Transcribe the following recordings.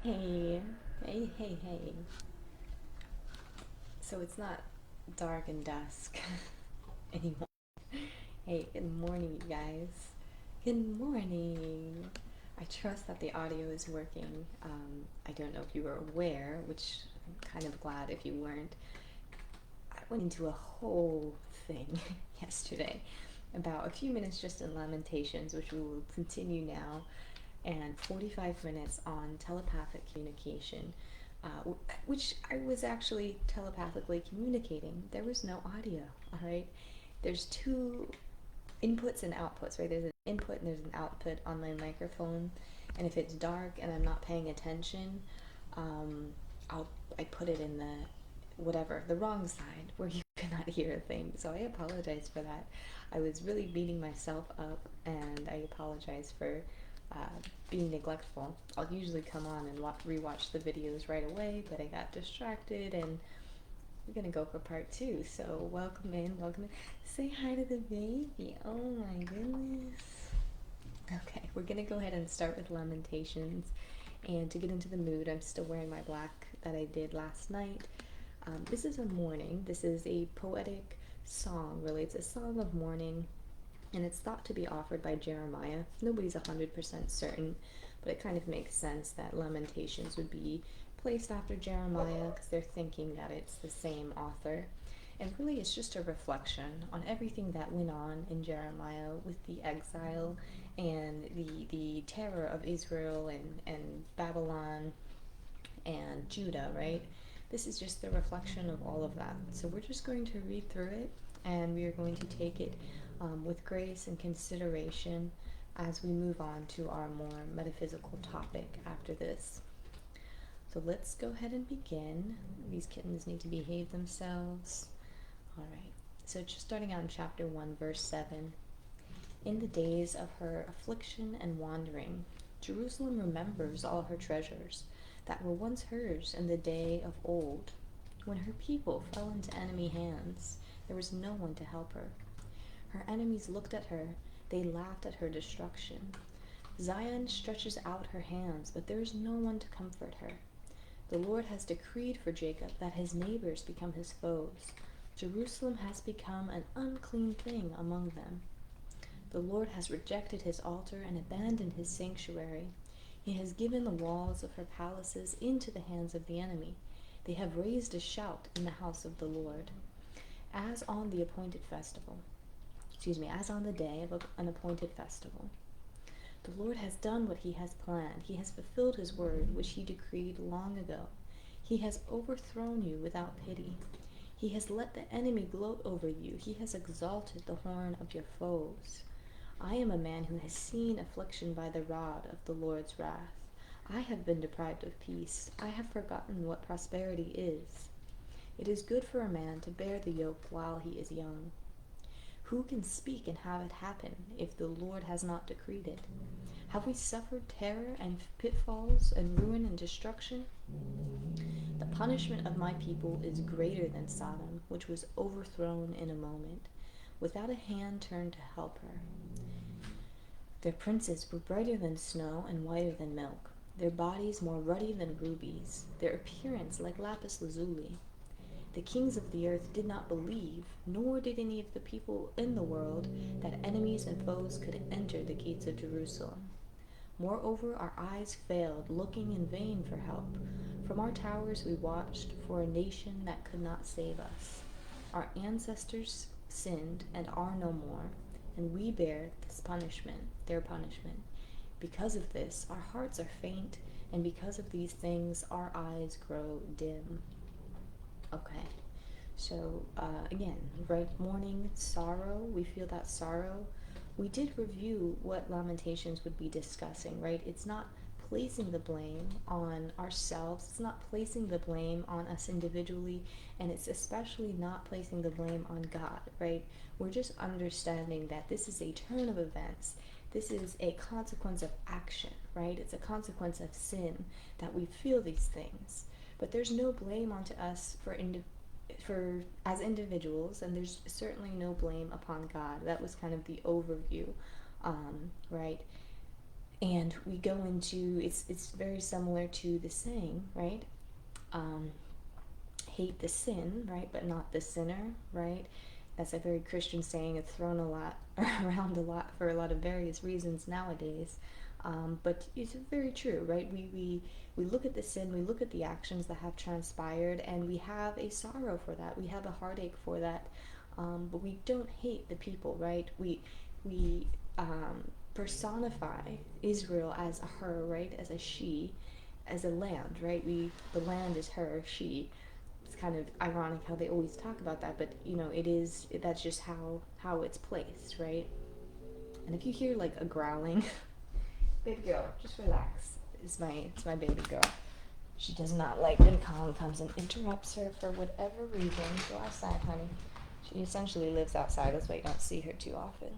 Hey, hey. So it's not dark and dusk anymore. Hey, good morning, you guys. Good morning. I trust that the audio is working. I don't know if you were aware, which I'm kind of glad if you weren't. I went into a whole thing yesterday about a few minutes just in Lamentations, which we will continue now, and 45 minutes on telepathic communication, which I was actually telepathically communicating. There was no audio, all right? There's two inputs and outputs, right? There's an input and there's an output on my microphone, and if it's dark and I'm not paying attention, um, I put it in the whatever, the wrong side where you cannot hear a thing. So I apologize for that. I was really beating myself up, and I apologize for being neglectful. I'll usually come on and rewatch the videos right away, but I got distracted, and we're gonna go for part two. So welcome in, welcome in. Say hi to the baby. Oh my goodness. Okay, we're gonna go ahead and start with Lamentations. And to get into the mood, I'm still wearing my black that I did last night. This is a mourning. This is a poetic song, really. It's a song of mourning, and it's thought to be offered by Jeremiah. Nobody's 100% certain, but it kind of makes sense that Lamentations would be placed after Jeremiah because they're thinking that it's the same author. And really, it's just a reflection on everything that went on in Jeremiah with the exile and the terror of Israel and Babylon and Judah, right? This is just the reflection of all of that. So we're just going to read through it, and we are going to take it with grace and consideration as we move on to our more metaphysical topic after this. So let's go ahead and begin. These kittens need to behave themselves. All right. So just starting out in chapter 1, verse 7. In the days of her affliction and wandering, Jerusalem remembers all her treasures that were once hers in the day of old. When her people fell into enemy hands, there was no one to help her. Her enemies looked at her, they laughed at her destruction. Zion stretches out her hands, but there is no one to comfort her. The Lord has decreed for Jacob that his neighbors become his foes. Jerusalem has become an unclean thing among them. The Lord has rejected his altar and abandoned his sanctuary. He has given the walls of her palaces into the hands of the enemy. They have raised a shout in the house of the Lord. As on the appointed festival, as on the day of an appointed festival. The Lord has done what he has planned. He has fulfilled his word, which he decreed long ago. He has overthrown you without pity. He has let the enemy gloat over you. He has exalted the horn of your foes. I am a man who has seen affliction by the rod of the Lord's wrath. I have been deprived of peace. I have forgotten what prosperity is. It is good for a man to bear the yoke while he is young. Who can speak and have it happen if the Lord has not decreed it? Have we suffered terror and pitfalls and ruin and destruction? The punishment of my people is greater than Sodom, which was overthrown in a moment, without a hand turned to help her. Their princes were brighter than snow and whiter than milk, their bodies more ruddy than rubies, their appearance like lapis lazuli. The kings of the earth did not believe, nor did any of the people in the world, that enemies and foes could enter the gates of Jerusalem. Moreover, our eyes failed, looking in vain for help. From our towers we watched for a nation that could not save us. Our ancestors sinned and are no more, and we bear this punishment, their punishment. Because of this, our hearts are faint, and because of these things, our eyes grow dim. Okay, so again, right, mourning, sorrow, we feel that sorrow. We did review what Lamentations would be discussing, right? It's not placing the blame on ourselves, it's not placing the blame on us individually, and it's especially not placing the blame on God, right? We're just understanding that this is a turn of events. This is a consequence of action, right? It's a consequence of sin that we feel these things. But there's no blame onto us for as individuals, and there's certainly no blame upon God. That was kind of the overview, right? And we go into, it's very similar to the saying, right? Hate the sin, right, but not the sinner, right? That's a very Christian saying. It's thrown a lot around a lot for a lot of various reasons nowadays. But it's very true, right? We look at the sin, we look at the actions that have transpired, and we have a sorrow for that. We have a heartache for that. But we don't hate the people, right? We personify Israel as a her, right? As a she, as a land, right? The land is her, she. It's kind of ironic how they always talk about that, but that's just how it's placed, right? And if you hear like a growling, baby girl, just relax. It's my baby girl. She does not like when Colin comes and interrupts her for whatever reason. Go outside, honey. She essentially lives outside. That's why you don't see her too often.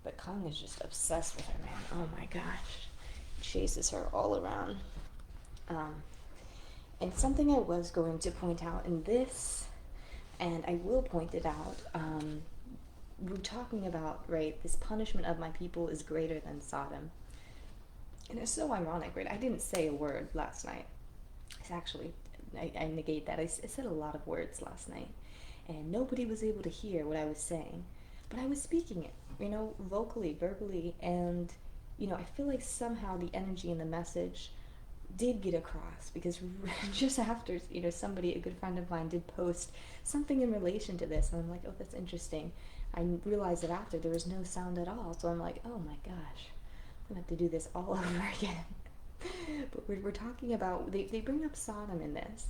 But Colin is just obsessed with her, man. Oh my gosh. Chases her all around. And something I was going to point out in this, and I will point it out, we're talking about, right, this punishment of my people is greater than Sodom. And it's so ironic, right? I didn't say a word last night. It's actually, I negate that. I said a lot of words last night. And nobody was able to hear what I was saying. But I was speaking it, vocally, verbally. And, I feel like somehow the energy and the message did get across, because just after, somebody, a good friend of mine, did post something in relation to this, and I'm like, oh, that's interesting. I realized that after there was no sound at all, so I'm like, oh my gosh, I'm gonna have to do this all over again. But we're talking about, they bring up Sodom in this,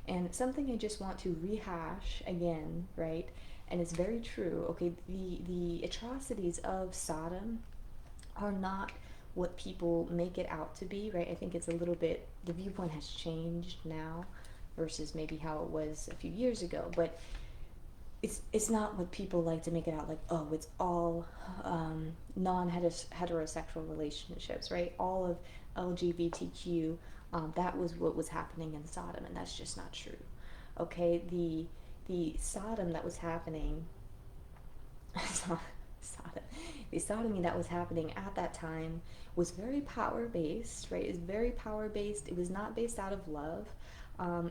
and something I just want to rehash again, right? And it's very true. Okay, the atrocities of Sodom are not what people make it out to be, right? I think it's a little bit, the viewpoint has changed now versus maybe how it was a few years ago, but it's not what people like to make it out like, oh, it's all non-heterosexual relationships, right? All of LGBTQ, that was what was happening in Sodom, and that's just not true. Okay, the Sodom that was happening, the sodomy that was happening at that time was very power based, right? It was very power based. It was not based out of love.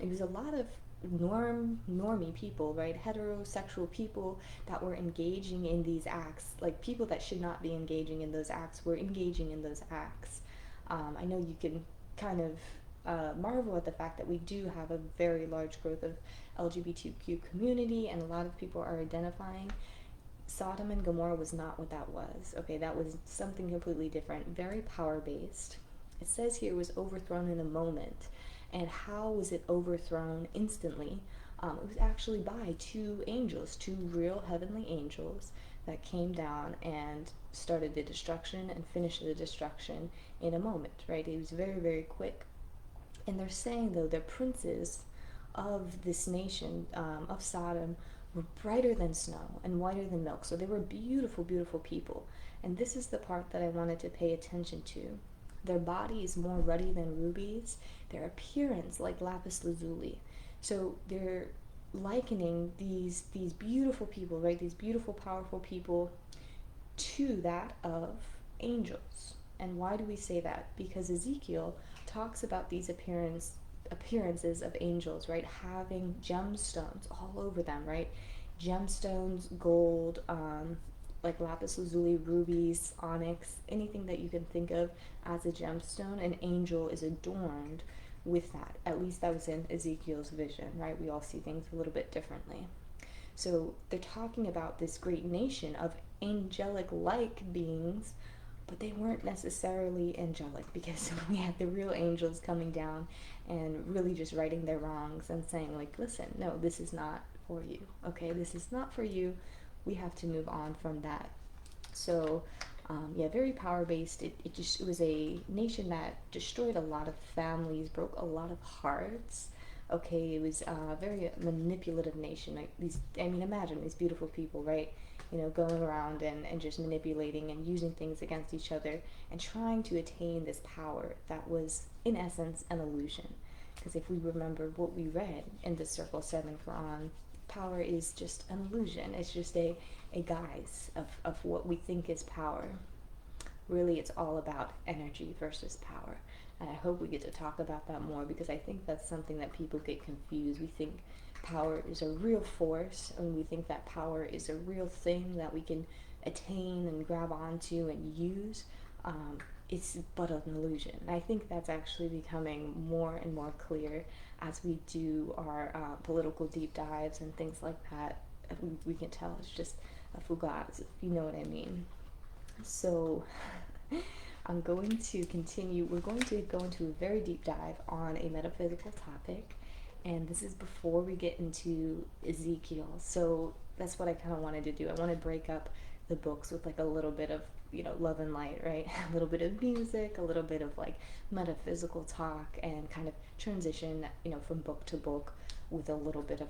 It was a lot of normie people, right? Heterosexual people that were engaging in these acts, like people that should not be engaging in those acts were engaging in those acts. I know you can kind of marvel at the fact that we do have a very large growth of LGBTQ community, and a lot of people are identifying. Sodom and Gomorrah was not what that was. Okay, that was something completely different, very power-based. It says here it was overthrown in a moment. And how was it overthrown instantly? It was actually by two angels, two real heavenly angels that came down and started the destruction and finished the destruction in a moment, right? It was very, very quick. And they're saying, though, the princes of this nation, of Sodom, were brighter than snow and whiter than milk. So they were beautiful, beautiful people. And this is the part that I wanted to pay attention to. Their bodies more ruddy than rubies, their appearance like lapis lazuli. So they're likening these beautiful people, right? These beautiful, powerful people to that of angels. And why do we say that? Because Ezekiel talks about these appearances of angels, right? Having gemstones all over them, right? Gemstones, gold, like lapis lazuli, rubies, onyx, anything that you can think of as a gemstone, an angel is adorned with that. At least that was in Ezekiel's vision, right? We all see things a little bit differently. So they're talking about this great nation of angelic-like beings, but they weren't necessarily angelic, because we had the real angels coming down and really just righting their wrongs and saying, like, listen, no, this is not for you, okay? This is not for you. We have to move on from that. So, very power-based. It was a nation that destroyed a lot of families, broke a lot of hearts. Okay, it was a very manipulative nation. Like imagine these beautiful people, right? Going around and just manipulating and using things against each other and trying to attain this power that was, in essence, an illusion. Because if we remember what we read in the Circle 7 Quran, power is just an illusion. It's just a guise of what we think is power. really it's all about energy versus power. And I hope we get to talk about that more, because I think that's something that people get confused. We think power is a real force, and we think that power is a real thing that we can attain and grab onto and use. It's but an illusion. And I think that's actually becoming more and more clear as we do our political deep dives and things like that. We can tell it's just a fugazi, if you know what I mean. So I'm going to continue. We're going to go into a very deep dive on a metaphysical topic, and this is before we get into Ezekiel. So that's what I kind of wanted to do. I want to break up the books with like a little bit of, love and light, right? A little bit of music, a little bit of like metaphysical talk, and kind of transition, from book to book with a little bit of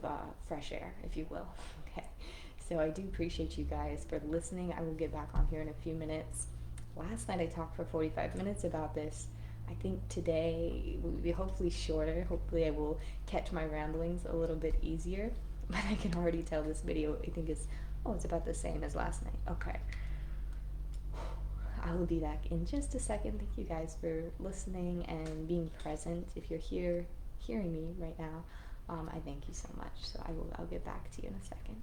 fresh air, if you will. Okay. So I do appreciate you guys for listening. I will get back on here in a few minutes. Last night I talked for 45 minutes about this. I think today will be hopefully shorter. Hopefully I will catch my ramblings a little bit easier. But I can already tell this video, I think it's about the same as last night. Okay. I will be back in just a second. Thank you guys for listening and being present. If you're here hearing me right now, I thank you so much. So I'll get back to you in a second.